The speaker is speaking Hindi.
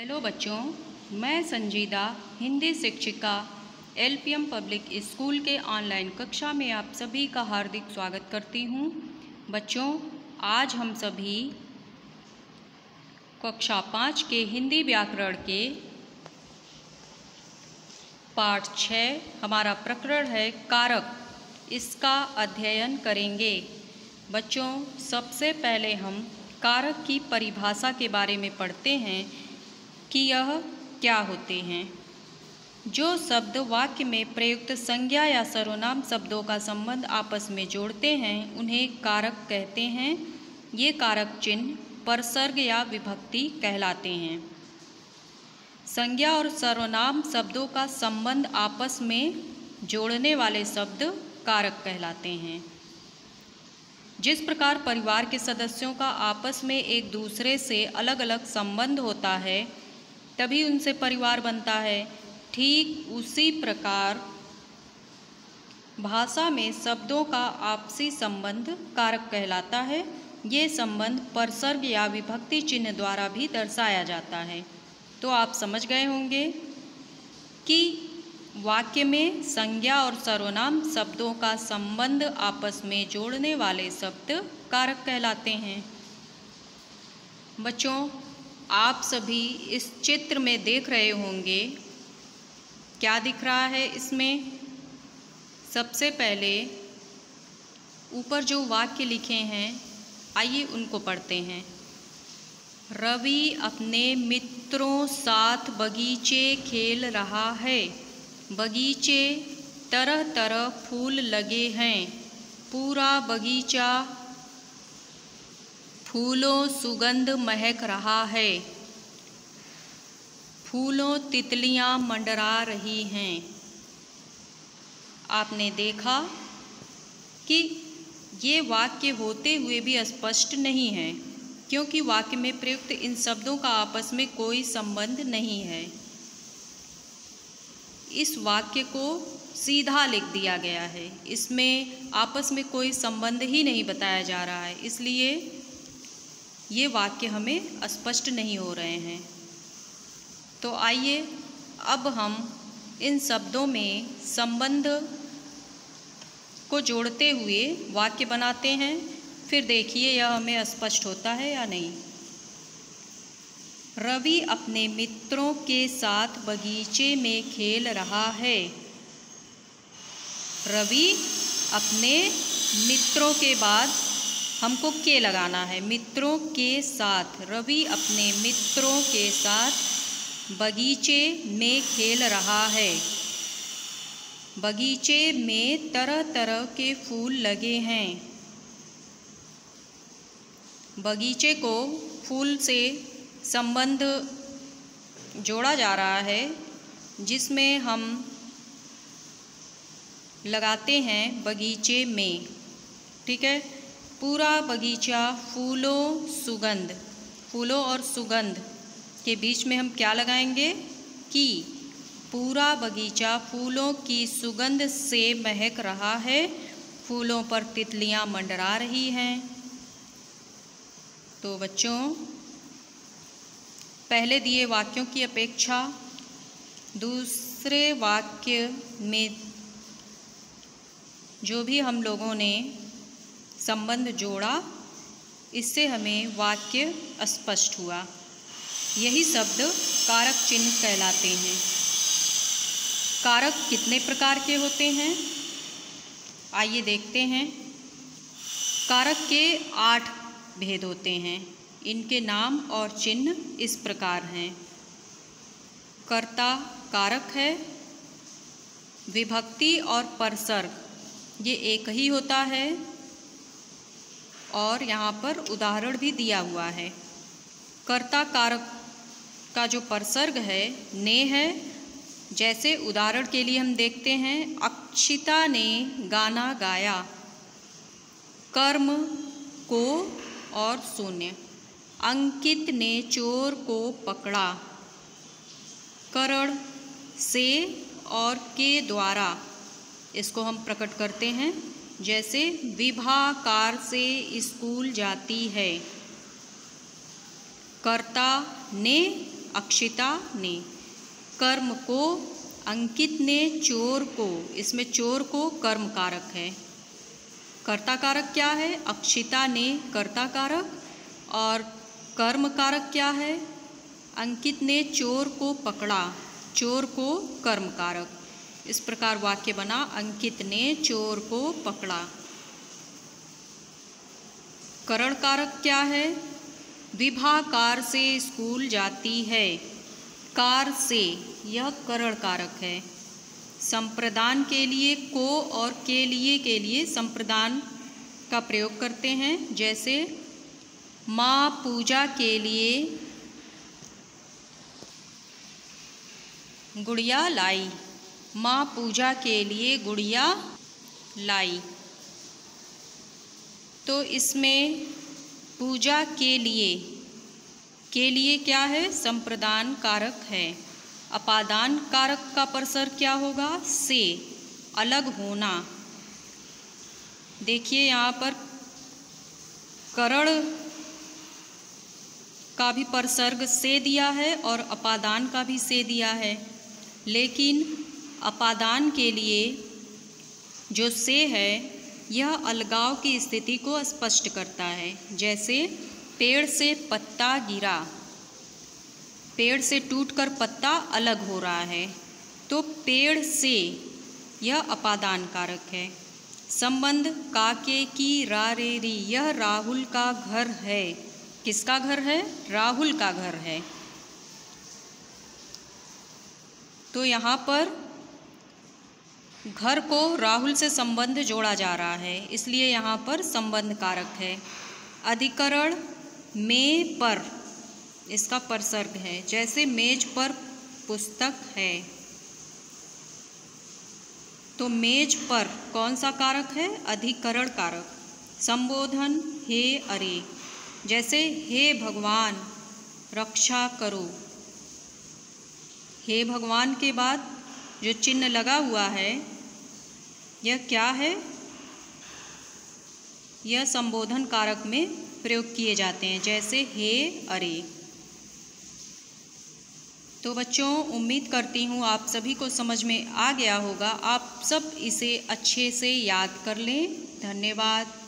हेलो बच्चों, मैं संजीदा हिंदी शिक्षिका एलपीएम पब्लिक स्कूल के ऑनलाइन कक्षा में आप सभी का हार्दिक स्वागत करती हूँ। बच्चों, आज हम सभी कक्षा 5 के हिंदी व्याकरण के पाठ 6 हमारा प्रकरण है कारक, इसका अध्ययन करेंगे। बच्चों, सबसे पहले हम कारक की परिभाषा के बारे में पढ़ते हैं कि यह क्या होते हैं। जो शब्द वाक्य में प्रयुक्त संज्ञा या सर्वनाम शब्दों का संबंध आपस में जोड़ते हैं उन्हें कारक कहते हैं। ये कारक चिन्ह परसर्ग या विभक्ति कहलाते हैं। संज्ञा और सर्वनाम शब्दों का संबंध आपस में जोड़ने वाले शब्द कारक कहलाते हैं। जिस प्रकार परिवार के सदस्यों का आपस में एक दूसरे से अलग अलग संबंध होता है तभी उनसे परिवार बनता है, ठीक उसी प्रकार भाषा में शब्दों का आपसी संबंध कारक कहलाता है। ये संबंध परसर्ग या विभक्ति चिन्ह द्वारा भी दर्शाया जाता है। तो आप समझ गए होंगे कि वाक्य में संज्ञा और सर्वनाम शब्दों का संबंध आपस में जोड़ने वाले शब्द कारक कहलाते हैं। बच्चों, आप सभी इस चित्र में देख रहे होंगे, क्या दिख रहा है इसमें? सबसे पहले ऊपर जो वाक्य लिखे हैं, आइए उनको पढ़ते हैं। रवि अपने मित्रों साथ बगीचे खेल रहा है। बगीचे तरह तरह फूल लगे हैं। पूरा बगीचा फूलों सुगंध महक रहा है। फूलों तितलियां मंडरा रही हैं। आपने देखा कि ये वाक्य होते हुए भी स्पष्ट नहीं है, क्योंकि वाक्य में प्रयुक्त इन शब्दों का आपस में कोई संबंध नहीं है। इस वाक्य को सीधा लिख दिया गया है, इसमें आपस में कोई संबंध ही नहीं बताया जा रहा है, इसलिए ये वाक्य हमें स्पष्ट नहीं हो रहे हैं। तो आइए अब हम इन शब्दों में संबंध को जोड़ते हुए वाक्य बनाते हैं, फिर देखिए यह हमें स्पष्ट होता है या नहीं। रवि अपने मित्रों के साथ बगीचे में खेल रहा है। रवि अपने मित्रों के बाद हमको के लगाना है, मित्रों के साथ। रवि अपने मित्रों के साथ बगीचे में खेल रहा है। बगीचे में तरह तरह के फूल लगे हैं। बगीचे को फूल से संबंध जोड़ा जा रहा है, जिसमें हम लगाते हैं बगीचे में। ठीक है, पूरा बगीचा फूलों सुगंध, फूलों और सुगंध के बीच में हम क्या लगाएंगे कि पूरा बगीचा फूलों की सुगंध से महक रहा है। फूलों पर तितलियां मंडरा रही हैं। तो बच्चों, पहले दिए वाक्यों की अपेक्षा दूसरे वाक्य में जो भी हम लोगों ने संबंध जोड़ा, इससे हमें वाक्य स्पष्ट हुआ। यही शब्द कारक चिन्ह कहलाते हैं। कारक कितने प्रकार के होते हैं, आइए देखते हैं। कारक के 8 भेद होते हैं। इनके नाम और चिन्ह इस प्रकार हैं। कर्ता कारक है। विभक्ति और परसर्ग ये एक ही होता है, और यहाँ पर उदाहरण भी दिया हुआ है। कर्ता कारक का जो परसर्ग है ने है। जैसे उदाहरण के लिए हम देखते हैं, अक्षिता ने गाना गाया। कर्म को और शून्य। अंकित ने चोर को पकड़ा। करण से और के द्वारा इसको हम प्रकट करते हैं। जैसे विभा कार से स्कूल जाती है। कर्ता ने अक्षिता ने। कर्म को अंकित ने चोर को, इसमें चोर को कर्म कारक है। कर्ता कारक क्या है? अक्षिता ने कर्ता कारक, और कर्म कारक क्या है? अंकित ने चोर को पकड़ा, चोर को कर्म कारक। इस प्रकार वाक्य बना, अंकित ने चोर को पकड़ा। करण कारक क्या है? विभा कार से स्कूल जाती है। कार से, यह करण कारक है। संप्रदान के लिए को और के लिए संप्रदान का प्रयोग करते हैं। जैसे माँ पूजा के लिए गुड़िया लाई, माँ पूजा के लिए गुड़िया लाई। तो इसमें पूजा के लिए क्या है? संप्रदान कारक है। अपादान कारक का परसर क्या होगा? से, अलग होना। देखिए यहाँ पर करण का भी परसर्ग से दिया है और अपादान का भी से दिया है, लेकिन अपादान के लिए जो से है यह अलगाव की स्थिति को स्पष्ट करता है। जैसे पेड़ से पत्ता गिरा, पेड़ से टूटकर पत्ता अलग हो रहा है, तो पेड़ से, यह अपादान कारक है। संबंध काके की रा रे री, यह राहुल का घर है। किसका घर है? राहुल का घर है। तो यहाँ पर घर को राहुल से संबंध जोड़ा जा रहा है, इसलिए यहाँ पर संबंध कारक है। अधिकरण में पर, इसका परसर्ग है। जैसे मेज पर पुस्तक है, तो मेज पर कौन सा कारक है? अधिकरण कारक। संबोधन हे अरे, जैसे हे भगवान रक्षा करो, हे भगवान के बाद जो चिन्ह लगा हुआ है यह क्या है? यह संबोधन कारक में प्रयोग किए जाते हैं, जैसे हे अरे। तो बच्चों, उम्मीद करती हूँ आप सभी को समझ में आ गया होगा। आप सब इसे अच्छे से याद कर लें। धन्यवाद।